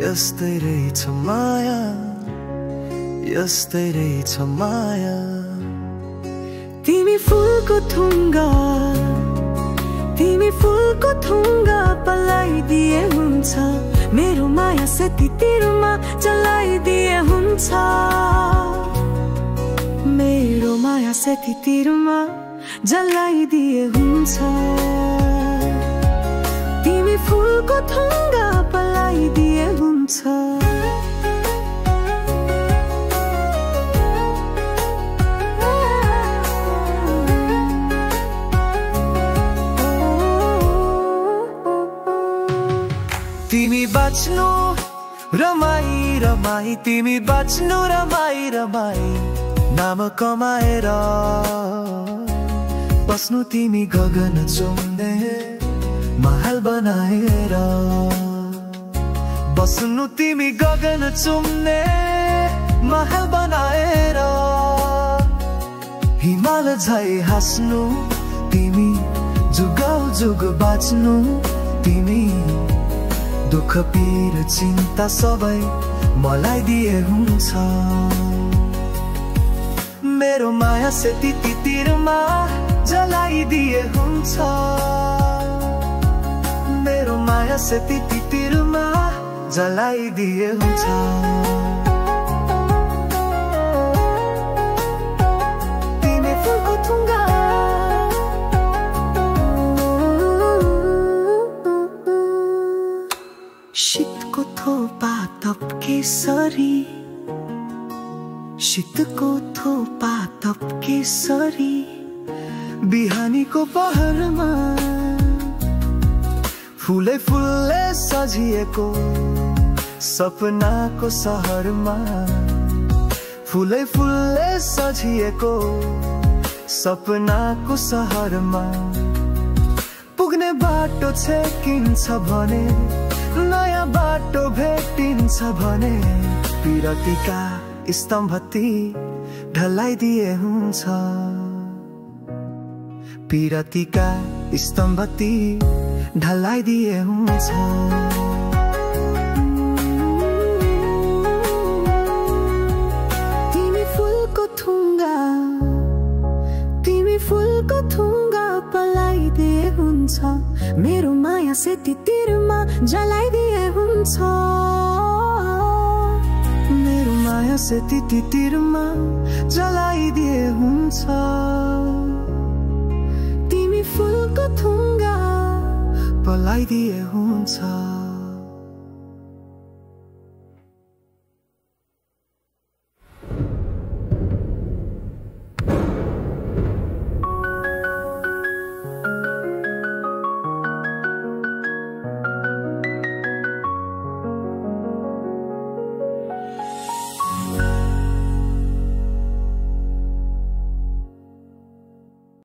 यस्तै रहेछ माया, यस्तै रहेछ माया। तिमी फुलको थुङ्गा, तिमी फुलको थुङ्गा पलाइदिए हुन्छ, मेरो माया सेतीतिरमा जलाइदिए हुन्छ, मेरो माया सेतीतिरमा जलाइदिए हुन्छ। तिमी फुलको थुङ्गा पलाइदिए हुन्छ। तिमी बाँच्नु रमाई रमाई, तिमी बाँच्नु रमाई रमाई, नाम कमाएर बस्नु तिमी गगन चुम्ने महल बनाएर, बस्नु तिमी गगन चुम्ने महल बनाएर, हिमाल झै हाँस्नु तिमी, जुगाउ जुग बाँच्नु तिमी, दुःख पीर चिन्ता सबै मलाई दिए हुन्छ, मेरो माया सेतीतिरमा जलाइदिए हुन्छ, मेरो माया सेतीतिरमा जलाइदिए हुन्छ। तिमी फुलको थुङ्गा, शीतको थोपा तप्केसरी, शीतको थोपा तप्केसरी, बिहानीको पहरमा फुलै फुलले सजिएको सपनाको सहरमा, फुलै फुलले सजिएको सपनाको सहरमा, पुग्ने बाटो छेकिन्छ भने, नयाँ बाटो भेटिन्छ भने, पिरतीका स्तम्भती ढलाइदिए हुन्छ, पिरतीका स्तम्भती ढलाइदिए हुन्छ। तिमी फुलको थुङ्गा, तिमी फुलको थुङ्गा पलाइदिए हुन्छ, मेरो माया सेतीतिरमा जलाइदिए हुन्छ, मेरो माया सेतीतिरमा जलाइदिए हुन्छ। तिमी फुलको थुङ्गा पलाइदिए हुन्छ।